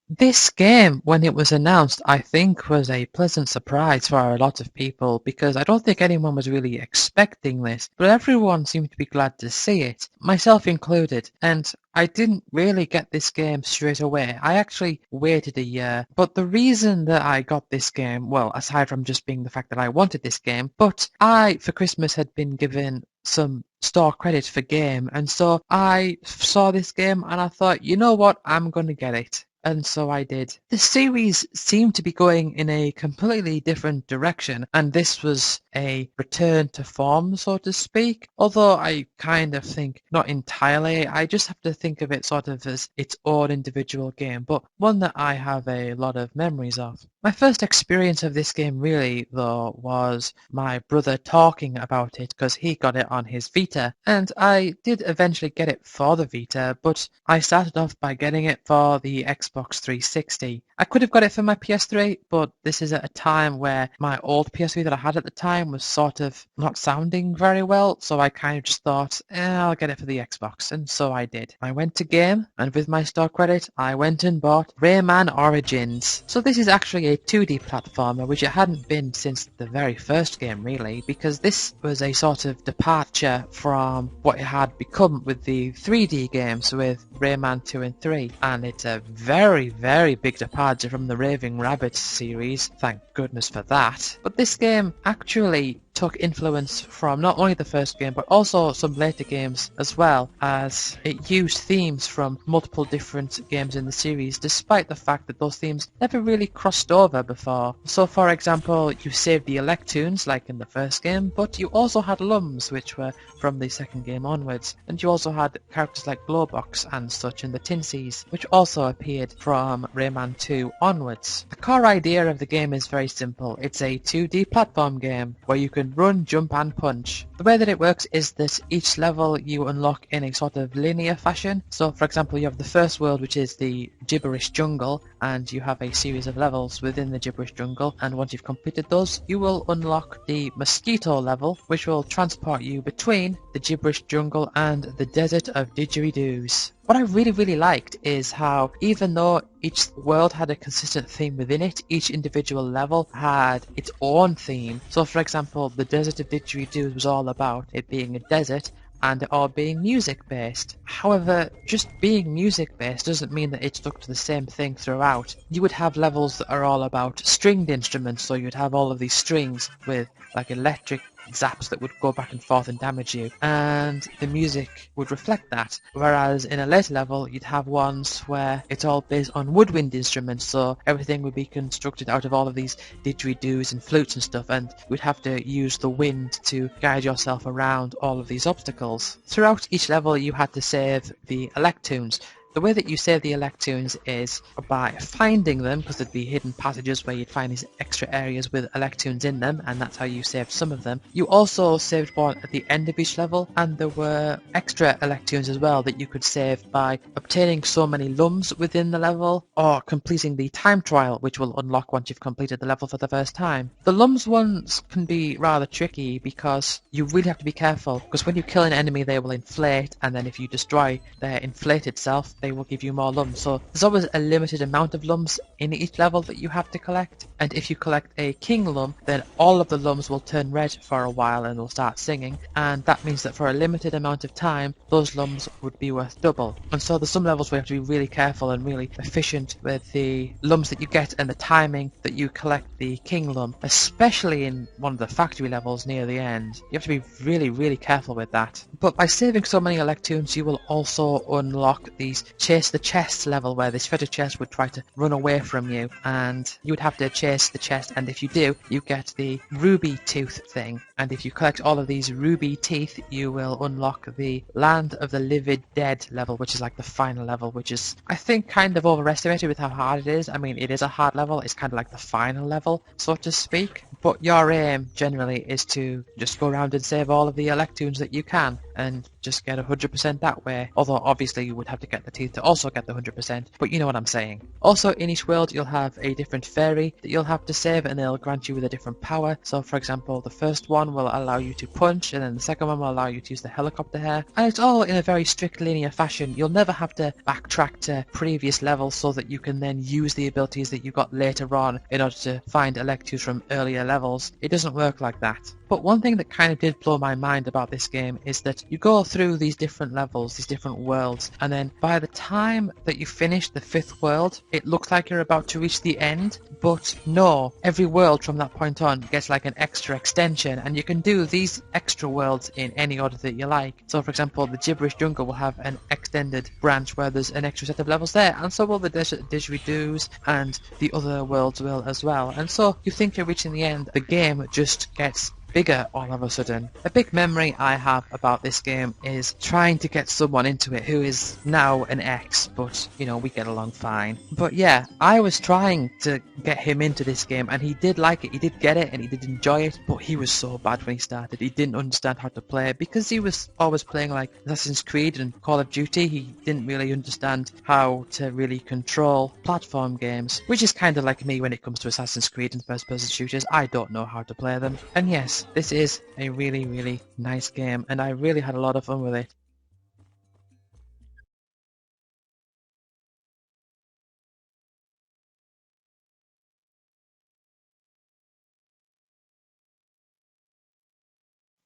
This game, when it was announced, I think was a pleasant surprise for a lot of people because I don't think anyone was really expecting this, but everyone seemed to be glad to see it, myself included, and I didn't really get this game straight away. I actually waited a year, but the reason that I got this game, well, aside from just being the fact that I wanted this game, but I, for Christmas, had been given some store credit for game, and so I saw this game and I thought, you know what, I'm gonna get it. And so I did. The series seemed to be going in a completely different direction, and this was a return to form, so to speak. Although I kind of think not entirely, I just have to think of it sort of as its own individual game, but one that I have a lot of memories of. My first experience of this game really, though, was my brother talking about it because he got it on his Vita, and I did eventually get it for the Vita, but I started off by getting it for the Xbox 360. I could have got it for my PS3, but this is at a time where my old PS3 that I had at the time was sort of not sounding very well, so I kind of just thought, I'll get it for the Xbox, and so I did. I went to game, and with my store credit, I went and bought Rayman Origins. So this is actually a 2D platformer, which it hadn't been since the very first game, really, because this was a sort of departure from what it had become with the 3D games with Rayman 2 and 3, and it's a very, very big departure from the Raving Rabbit series, thank goodness for that. But this game actually took influence from not only the first game but also some later games as well, as it used themes from multiple different games in the series despite the fact that those themes never really crossed over before. So for example, you saved the Electoons like in the first game, but you also had Lums, which were from the second game onwards, and you also had characters like Glowbox and such in the Tinsies, which also appeared from Rayman 2 onwards. The core idea of the game is very simple. It's a 2D platform game where you can run, jump and punch. The way that it works is that each level you unlock in a sort of linear fashion. So for example, you have the first world, which is the gibberish jungle, and you have a series of levels within the gibberish jungle, and once you've completed those you will unlock the mosquito level, which will transport you between the gibberish jungle and the desert of didgeridoos. What I really liked is how even though each world had a consistent theme within it, each individual level had its own theme. So for example, the desert of didgeridoos was all about it being a desert and it all being music based. However, just being music based doesn't mean that it stuck to the same thing throughout. You would have levels that are all about stringed instruments, so you'd have all of these strings with like electric zaps that would go back and forth and damage you, and the music would reflect that. Whereas in a later level you'd have ones where it's all based on woodwind instruments, so everything would be constructed out of all of these didgeridoos and flutes and stuff, and you would have to use the wind to guide yourself around all of these obstacles. Throughout each level you had to save the Electoons. The way that you save the Electoons is by finding them, because there'd be hidden passages where you'd find these extra areas with Electoons in them, and that's how you saved some of them. You also saved one at the end of each level, and there were extra Electoons as well that you could save by obtaining so many Lums within the level, or completing the time trial, which will unlock once you've completed the level for the first time. The Lums ones can be rather tricky because you really have to be careful, because when you kill an enemy they will inflate, and then if you destroy their inflated self, they will give you more Lums. So there's always a limited amount of Lums in each level that you have to collect, and if you collect a King Lum, then all of the Lums will turn red for a while and will start singing, and that means that for a limited amount of time those Lums would be worth double. And so there's some levels where you have to be really careful and really efficient with the Lums that you get and the timing that you collect the King Lum, especially in one of the factory levels near the end. You have to be really careful with that. But by saving so many Electoons you will also unlock these chase the chest level, where this treasure chest would try to run away from you, and you would have to chase the chest, and if you do, you get the ruby tooth thing, and if you collect all of these ruby teeth you will unlock the land of the livid dead level, which is like the final level, which is I think kind of overestimated with how hard it is. I mean, it is a hard level, it's kind of like the final level, so to speak, but your aim generally is to just go around and save all of the Electoons that you can, and just get 100% that way. Although obviously you would have to get the teeth to also get the 100%, but you know what I'm saying. Also in each world you'll have a different fairy that you'll have to save, and they'll grant you with a different power. So for example, the first one will allow you to punch, and then the second one will allow you to use the helicopter hair, and it's all in a very strict linear fashion. You'll never have to backtrack to previous levels so that you can then use the abilities that you got later on in order to find electives from earlier levels. It doesn't work like that. But one thing that kind of did blow my mind about this game is that you go through these different levels, these different worlds, and then by the time that you finish the 5th world, it looks like you're about to reach the end, but no, every world from that point on gets like an extra extension, and you can do these extra worlds in any order that you like. So for example, the Gibberish Jungle will have an extended branch where there's an extra set of levels there, and so will the Desert Didgeridoos, and the other worlds will as well. And so you think you're reaching the end, the game just gets bigger all of a sudden. A big memory I have about this game is trying to get someone into it who is now an ex, but you know, we get along fine. But yeah, I was trying to get him into this game, and he did like it, he did get it, and he did enjoy it, but he was so bad when he started. He didn't understand how to play it because he was always playing like Assassin's Creed and Call of Duty. He didn't really understand how to really control platform games, which is kind of like me when it comes to Assassin's Creed and first-person shooters. I don't know how to play them. And yes, this is a really, really nice game, and I really had a lot of fun with it.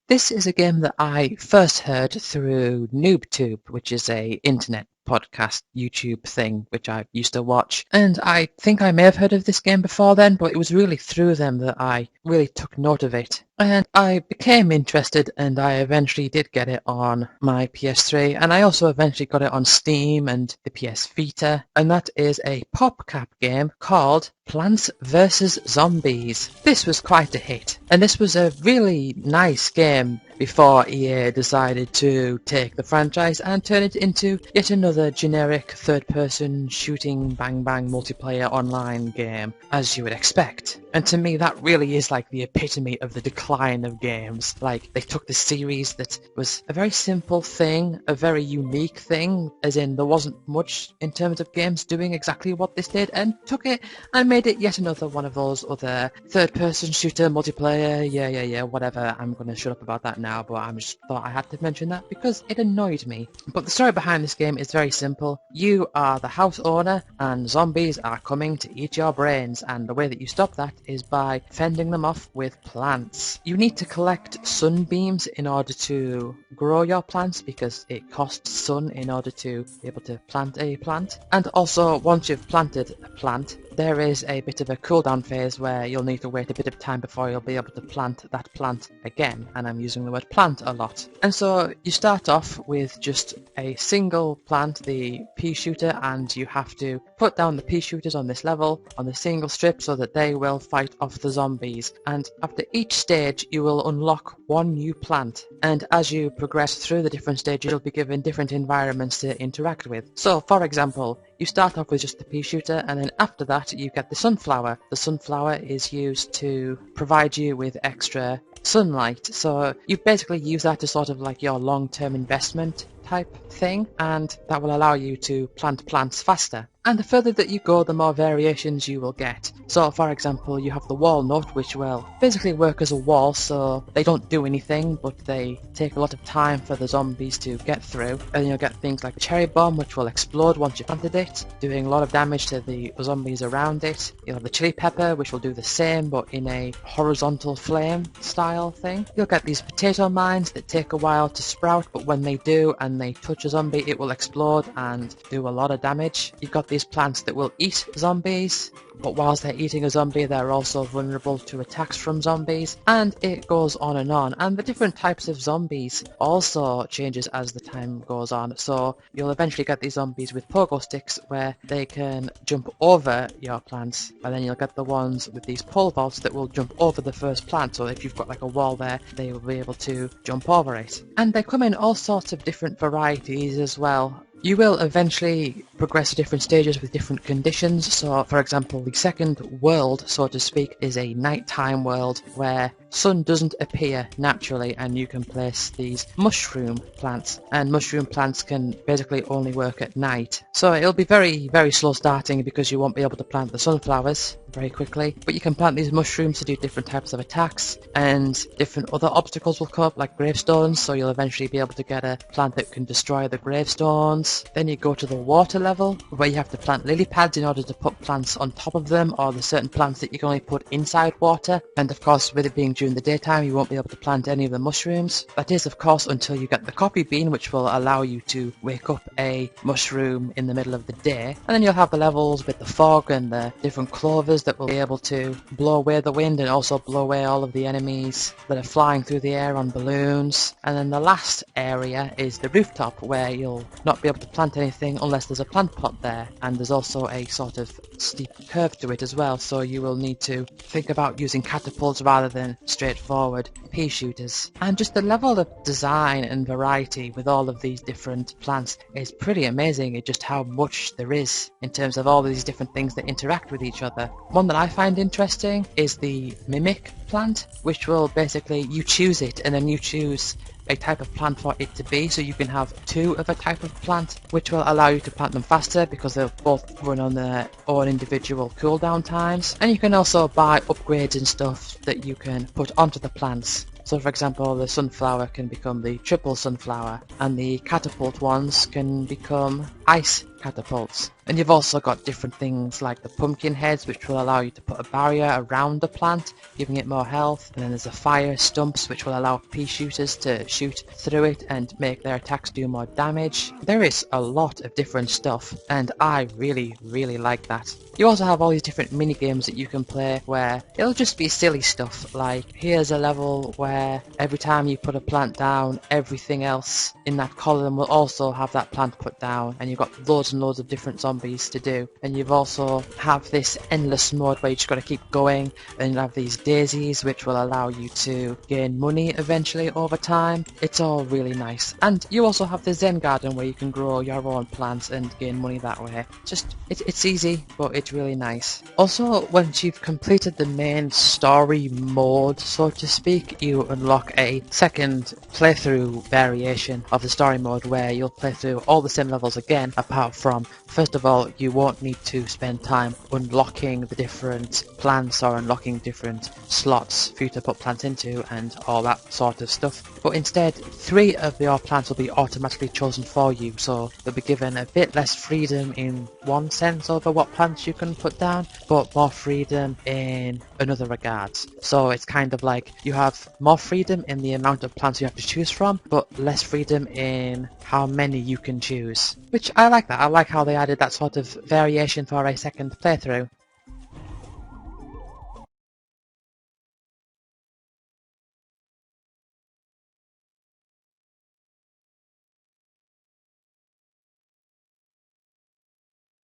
This is a game that I first heard through NoobTube, which is a internet podcast YouTube thing which I used to watch, and I think I may have heard of this game before then, but it was really through them that I really took note of it. And I became interested, and I eventually did get it on my PS3, and I also eventually got it on Steam and the PS Vita, and that is a PopCap game called Plants vs. Zombies. This was quite a hit, and this was a really nice game before EA decided to take the franchise and turn it into yet another generic third-person shooting bang-bang multiplayer online game, as you would expect. And to me, that really is like the epitome of the decline of games. Like, they took this series that was a very simple thing, a very unique thing, as in there wasn't much in terms of games doing exactly what this did, and took it and made it yet another one of those other third-person shooter multiplayer, yeah, whatever. I'm gonna shut up about that now, but I just thought I had to mention that because it annoyed me. But the story behind this game is very simple. You are the house owner, and zombies are coming to eat your brains, and the way that you stop that is by fending them off with plants. You need to collect sunbeams in order to grow your plants, because it costs sun in order to be able to plant a plant. And also, once you've planted a plant, there is a bit of a cooldown phase where you'll need to wait a bit of time before you'll be able to plant that plant again, and I'm using the word plant a lot. And so you start off with just a single plant, the pea shooter, and you have to put down the pea shooters on this level on the single strip so that they will fight off the zombies. And after each stage you will unlock one new plant, and as you progress through the different stages you'll be given different environments to interact with. So for example, you start off with just the pea shooter, and then after that you get the sunflower. The sunflower is used to provide you with extra sunlight, so you basically use that as sort of like your long-term investment type thing, and that will allow you to plant plants faster. And the further that you go, the more variations you will get. So for example, you have the walnut, which will basically work as a wall, so they don't do anything, but they take a lot of time for the zombies to get through. And you'll get things like the cherry bomb, which will explode once you've planted it, doing a lot of damage to the zombies around it. You'll have the chili pepper, which will do the same, but in a horizontal flame style thing. You'll get these potato mines that take a while to sprout, but when they do and they touch a zombie, it will explode and do a lot of damage. You've got these plants that will eat zombies, but whilst they're eating a zombie, they're also vulnerable to attacks from zombies, and it goes on. And the different types of zombies also changes as the time goes on, so you'll eventually get these zombies with pogo sticks where they can jump over your plants, and then you'll get the ones with these pole vaults that will jump over the first plant, so if you've got like a wall there, they will be able to jump over it. And they come in all sorts of different varieties as well. You will eventually progress to different stages with different conditions. So for example, the second world, so to speak, is a nighttime world where sun doesn't appear naturally, and you can place these mushroom plants, and mushroom plants can basically only work at night. So it'll be very slow starting because you won't be able to plant the sunflowers very quickly, but you can plant these mushrooms to do different types of attacks, and different other obstacles will come up like gravestones, so you'll eventually be able to get a plant that can destroy the gravestones. Then you go to the water level where you have to plant lily pads in order to put plants on top of them, or there's certain plants that you can only put inside water, and of course with it being during the daytime you won't be able to plant any of the mushrooms. That is of course until you get the coffee bean, which will allow you to wake up a mushroom in the middle of the day. And then you'll have the levels with the fog and the different clovers that will be able to blow away the wind and also blow away all of the enemies that are flying through the air on balloons. And then the last area is the rooftop, where you'll not be able to plant anything unless there's a plant pot there, and there's also a sort of steep curve to it as well, so you will need to think about using catapults rather than straightforward pea shooters. And just the level of design and variety with all of these different plants is pretty amazing at just how much there is in terms of all these different things that interact with each other. One that I find interesting is the mimic plant, which will basically, you choose it and then you choose a type of plant for it to be, so you can have two of a type of plant, which will allow you to plant them faster because they'll both run on their own individual cooldown times. And you can also buy upgrades and stuff that you can put onto the plants. So for example, the sunflower can become the triple sunflower, and the catapult ones can become ice catapults. And you've also got different things like the pumpkin heads, which will allow you to put a barrier around the plant, giving it more health. And then there's the fire stumps, which will allow pea shooters to shoot through it and make their attacks do more damage. There is a lot of different stuff, and I really like that. You also have all these different mini games that you can play where it'll just be silly stuff, like here's a level where every time you put a plant down, everything else in that column will also have that plant put down, and you've got loads and loads of different zombies to do. And you've also have this endless mode where you just got to keep going, and you have these daisies which will allow you to gain money eventually over time. It's all really nice. And you also have the Zen garden where you can grow your own plants and gain money that way. Just it's easy, but it's really nice. Also, once you've completed the main story mode, so to speak, you unlock a second playthrough variation of the story mode where you'll play through all the same levels again, apart from, first of all, you won't need to spend time unlocking the different plants or unlocking different slots for you to put plants into and all that sort of stuff. But instead, 3 of your plants will be automatically chosen for you, so you'll be given a bit less freedom in one sense over what plants you can put down, but more freedom in another regard. So it's kind of like you have more freedom in the amount of plants you have to choose from, but less freedom in how many you can choose. Which I like that. I like how they added that sort of variation for a second playthrough.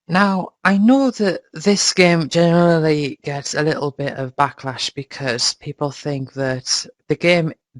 Now, I know that this game generally gets a little bit of backlash because people think that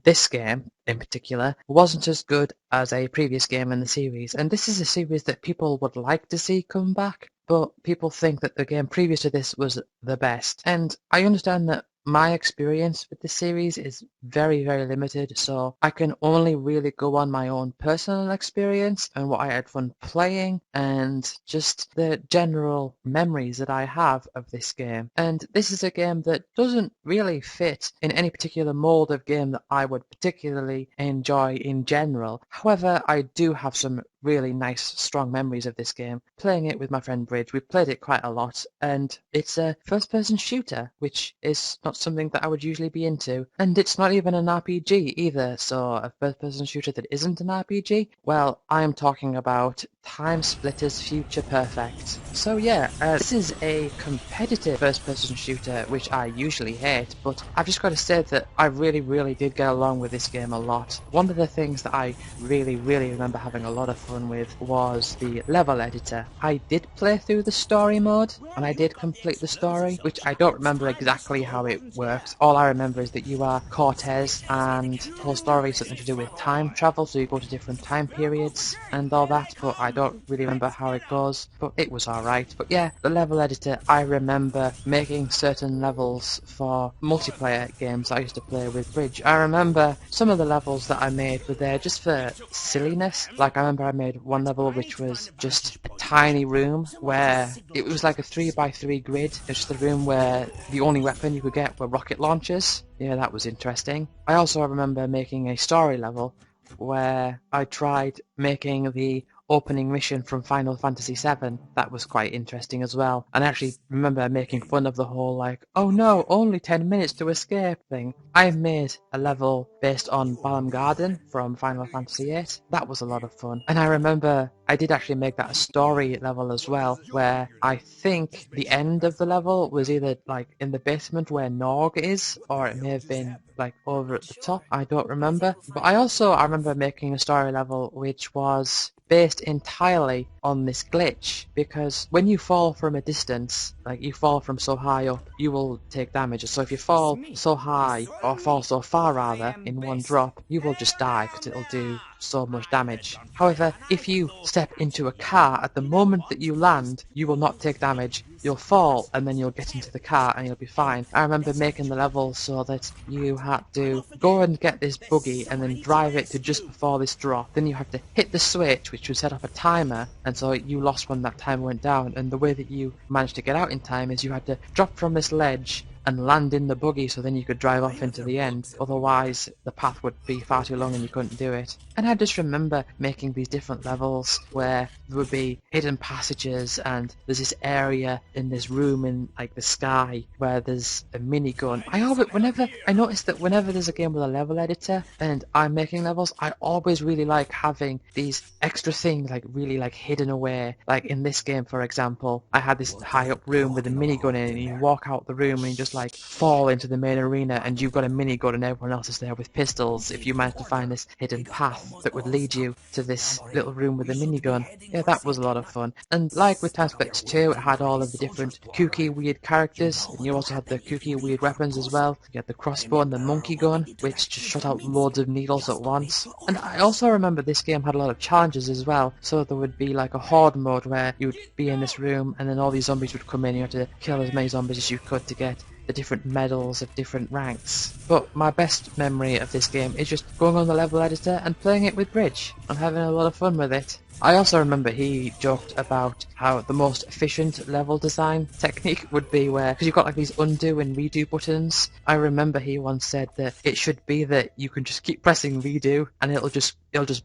this game in particular, wasn't as good as a previous game in the series. And this is a series that people would like to see come back, but people think that the game previous to this was the best. And I understand that my experience with this series is very limited, so I can only really go on my own personal experience and what I had fun playing and just the general memories that I have of this game. And this is a game that doesn't really fit in any particular mold of game that I would particularly enjoy in general. However, I do have some really nice, strong memories of this game. Playing it with my friend Bridge, we played it quite a lot, and it's a first-person shooter, which is not something that I would usually be into. And it's not even an RPG either, so a first-person shooter that isn't an RPG? Well, I am talking about Time Splitters Future Perfect. So yeah, this is a competitive first-person shooter, which I usually hate, but I've just got to say that I really did get along with this game a lot. One of the things that I really remember having a lot of fun with was the level editor. I did play through the story mode, and I did complete the story, which I don't remember exactly how it works. All I remember is that you are Cortez, and the whole story is something to do with time travel, so you go to different time periods and all that, but I don't really remember how it goes, but it was alright. But yeah, the level editor, I remember making certain levels for multiplayer games I used to play with Bridge. I remember some of the levels that I made were there just for silliness. Like I remember I made one level which was just a tiny room where it was like a 3x3 grid. It's just a room where the only weapon you could get were rocket launchers. Yeah, that was interesting. I also remember making a story level where I tried making the opening mission from Final Fantasy VII. That was quite interesting as well. And I actually remember making fun of the whole like, oh no, only 10 minutes to escape thing. I made a level based on Balam Garden from Final Fantasy VIII. That was a lot of fun. And I remember I did actually make that a story level as well, where I think the end of the level was either like in the basement where Nog is, or it may have been like over at the top. I don't remember. But I remember making a story level which was based entirely on this glitch, because when you fall from a distance, like you fall from so high up, you will take damage. So if you fall so high, or fall so far rather, in one drop, you will just die because it'll do so much damage. However, if you step into a car at the moment that you land, you will not take damage. You'll fall and then you'll get into the car and you'll be fine. I remember making the level so that you had to go and get this buggy and then drive it to just before this drop. Then you had to hit the switch, which would set up a timer, and so you lost when that timer went down. And the way that you managed to get out in time is you had to drop from this ledge and land in the buggy so then you could drive off into the end. Otherwise, the path would be far too long and you couldn't do it. And I just remember making these different levels where there would be hidden passages, and there's this area in this room in like the sky where there's a minigun. I noticed that whenever there's a game with a level editor and I'm making levels, I always really like having these extra things like really like hidden away. Like in this game, for example, I had this high up room with a minigun in it, and you walk out the room and you just like fall into the main arena and you've got a minigun and everyone else is there with pistols if you manage to find this hidden path that would lead you to this little room with a minigun. Yeah, that was a lot of fun. And like with Time Splitters 2, it had all of the different kooky weird characters, and you also had the kooky weird weapons as well. You had the crossbow and the monkey gun, which just shot out loads of needles at once. And I also remember this game had a lot of challenges as well, so there would be like a horde mode where you would be in this room and then all these zombies would come in, you had to kill as many zombies as you could to get the different medals of different ranks. But my best memory of this game is just going on the level editor and playing it with Bridge and having a lot of fun with it. I also remember he joked about how the most efficient level design technique would be where, because you've got like these undo and redo buttons, I remember he once said that it should be that you can just keep pressing redo and it'll just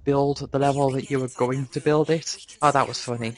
build the level that you were going to build it. Oh, that was funny.